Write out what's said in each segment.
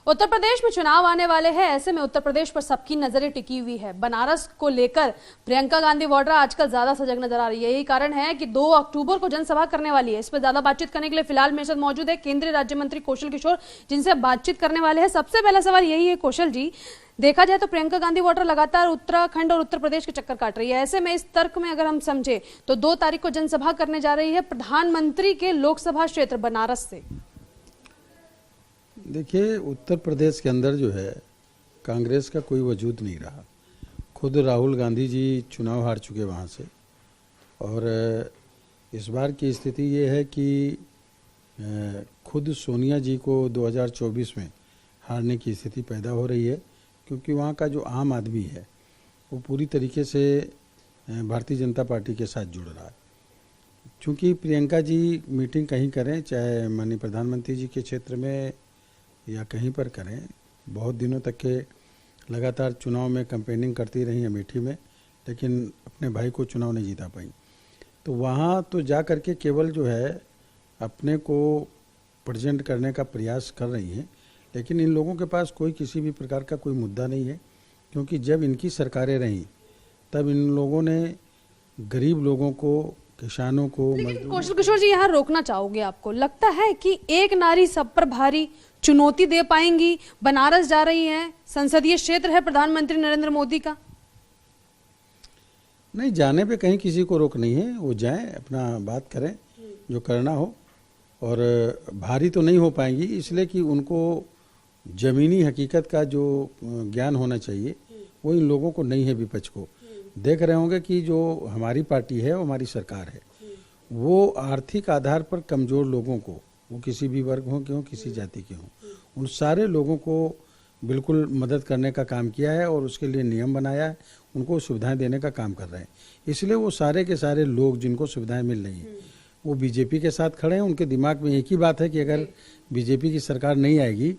उत्तर प्रदेश में चुनाव आने वाले हैं। ऐसे में उत्तर प्रदेश पर सबकी नजरें टिकी हुई है। बनारस को लेकर प्रियंका गांधी वाड्रा आजकल ज्यादा सजग नजर आ रही है। यही कारण है कि 2 अक्टूबर को जनसभा करने वाली है। इस पर ज्यादा बातचीत करने के लिए फिलहाल मेरे साथ मौजूद है केंद्रीय राज्य मंत्री कौशल किशोर, जिनसे बातचीत करने वाले हैं। सबसे पहला सवाल यही है कौशल जी, देखा जाए तो प्रियंका गांधी वाड्रा लगातार उत्तराखंड और उत्तर प्रदेश के चक्कर काट रही है। ऐसे में इस तर्क में अगर हम समझे तो 2 तारीख को जनसभा करने जा रही है प्रधानमंत्री के लोकसभा क्षेत्र बनारस से। देखिए, उत्तर प्रदेश के अंदर जो है कांग्रेस का कोई वजूद नहीं रहा। खुद राहुल गांधी जी चुनाव हार चुके वहाँ से, और इस बार की स्थिति ये है कि खुद सोनिया जी को 2024 में हारने की स्थिति पैदा हो रही है, क्योंकि वहाँ का जो आम आदमी है वो पूरी तरीके से भारतीय जनता पार्टी के साथ जुड़ रहा है। क्योंकि प्रियंका जी मीटिंग कहीं करें, चाहे माननीय प्रधानमंत्री जी के क्षेत्र में या कहीं पर करें, बहुत दिनों तक के लगातार चुनाव में कैंपेनिंग करती रही अमेठी में, लेकिन अपने भाई को चुनाव नहीं जीता पाई। तो वहाँ तो जा कर के केवल जो है अपने को प्रेजेंट करने का प्रयास कर रही हैं, लेकिन इन लोगों के पास कोई किसी भी प्रकार का कोई मुद्दा नहीं है। क्योंकि जब इनकी सरकारें रहीं तब इन लोगों ने गरीब लोगों को, किसानों को, लेकिन कौशल किशोर जी यहाँ रोकना चाहोगे, आपको लगता है कि एक नारी सब पर भारी चुनौती दे पाएंगी? बनारस जा रही हैं, संसदीय क्षेत्र है प्रधानमंत्री नरेंद्र मोदी का। नहीं, जाने पे कहीं किसी को रोक नहीं है, वो जाएं, अपना बात करें जो करना हो। और भारी तो नहीं हो पाएंगी, इसलिए कि उनको ज़मीनी हकीकत का जो ज्ञान होना चाहिए वो इन लोगों को नहीं है। विपक्ष को देख रहे होंगे कि जो हमारी पार्टी है, वो हमारी सरकार है, वो आर्थिक आधार पर कमज़ोर लोगों को, वो किसी भी वर्ग हो के हों, किसी जाति के हों, उन सारे लोगों को बिल्कुल मदद करने का काम किया है और उसके लिए नियम बनाया है, उनको सुविधाएं देने का काम कर रहे हैं। इसलिए वो सारे के सारे लोग जिनको सुविधाएं मिल रही हैं वो बीजेपी के साथ खड़े हैं। उनके दिमाग में एक ही बात है कि अगर बीजेपी की सरकार नहीं आएगी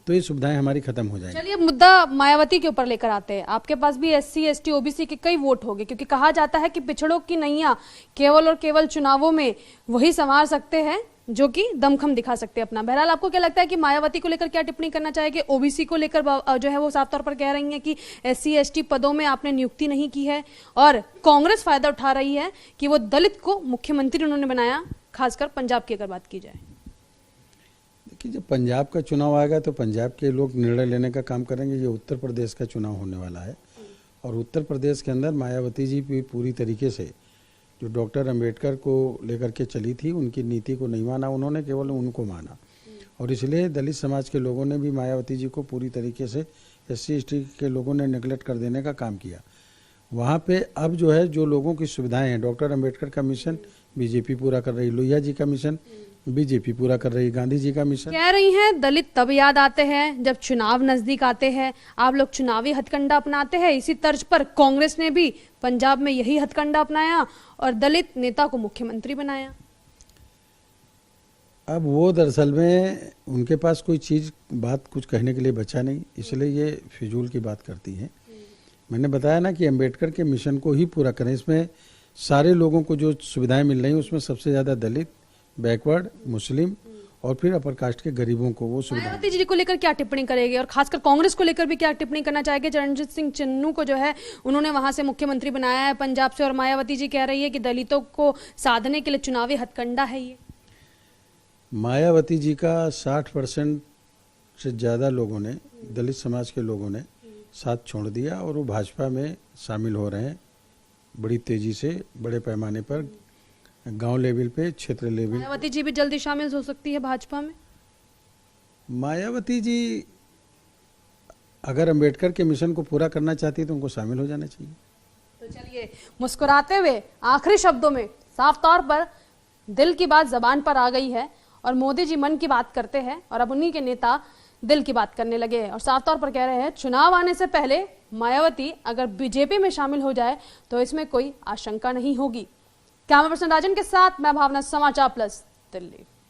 तो ये सुविधाएं हमारी खत्म हो जाएंगी। चलिए, मुद्दा मायावती के ऊपर लेकर आते हैं। आपके पास भी SC ST OBC के कई वोट होंगे, क्योंकि कहा जाता है कि पिछड़ों की नैया केवल और केवल चुनावों में वही संवार सकते हैं जो कि दमखम दिखा सकते हैं अपना। बहरहाल, आपको क्या लगता है कि मायावती को लेकर क्या टिप्पणी करना चाहेंगे? OBC को लेकर जो है वो साफ तौर पर कह रही है कि SC ST पदों में आपने नियुक्ति नहीं की है, और कांग्रेस फायदा उठा रही है कि वो दलित को मुख्यमंत्री उन्होंने बनाया, खासकर पंजाब की अगर बात की जाए। देखिए, जब पंजाब का चुनाव आएगा तो पंजाब के लोग निर्णय लेने का काम करेंगे। ये उत्तर प्रदेश का चुनाव होने वाला है, और उत्तर प्रदेश के अंदर मायावती जी भी पूरी तरीके से जो डॉक्टर अंबेडकर को लेकर के चली थी, उनकी नीति को नहीं माना उन्होंने, केवल उनको माना। और इसलिए दलित समाज के लोगों ने भी मायावती जी को पूरी तरीके से SC ST के लोगों ने नेगलेक्ट कर देने का काम किया। वहाँ पे अब जो है जो लोगों की सुविधाएं हैं, डॉक्टर अंबेडकर का मिशन बीजेपी पूरा कर रही, लोहिया जी का मिशन बीजेपी पूरा कर रही, गांधी जी का मिशन। कह रही हैं दलित तब याद आते हैं जब चुनाव नजदीक आते हैं। आप लोग चुनावी हथकंडा अपनाते हैं। इसी तर्ज पर कांग्रेस ने भी पंजाब में यही हथकंडा अपनाया और दलित नेता को मुख्यमंत्री बनाया। अब वो दरअसल में उनके पास कोई चीज, बात कुछ कहने के लिए बचा नहीं, इसलिए ये फिजूल की बात करती हैं। मैंने बताया ना कि अंबेडकर के मिशन को ही पूरा करें। इसमें सारे लोगों को जो सुविधाएं मिल रही हैं उसमें सबसे ज्यादा दलित, बैकवर्ड, मुस्लिम और फिर अपर कास्ट के गरीबों को वो सुविधा। मायावती जी को लेकर क्या टिप्पणी करेंगे, और खासकर कांग्रेस को लेकर भी क्या टिप्पणी करना चाहेंगे? चरणजीत सिंह चन्नू को जो है उन्होंने वहां से मुख्यमंत्री बनाया है पंजाब से, और मायावती जी कह रही है कि दलितों को साधने के लिए चुनावी हथकंडा है ये। मायावती जी का 60% से ज्यादा लोगों ने, दलित समाज के लोगों ने साथ छोड़ दिया और वो भाजपा में शामिल हो रहे हैं बड़ी तेजी से, बड़े पैमाने पर, गांव लेवल पे, क्षेत्र लेवल। मायावती जी भी जल्दी शामिल हो सकती है भाजपा में। मायावती जी अगर अंबेडकर के मिशन को पूरा करना चाहती है तो उनको शामिल हो जाना चाहिए। तो चलिए, मुस्कुराते हुए आखिरी शब्दों में साफ तौर पर दिल की बात जबान पर आ गई है, और मोदी जी मन की बात करते हैं और अब उन्हीं के नेता दिल की बात करने लगे हैं, और साफ तौर पर कह रहे हैं चुनाव आने से पहले मायावती अगर बीजेपी में शामिल हो जाए तो इसमें कोई आशंका नहीं होगी। कैमरा पर्सन राजन के साथ मैं भावना, समाचार प्लस, दिल्ली।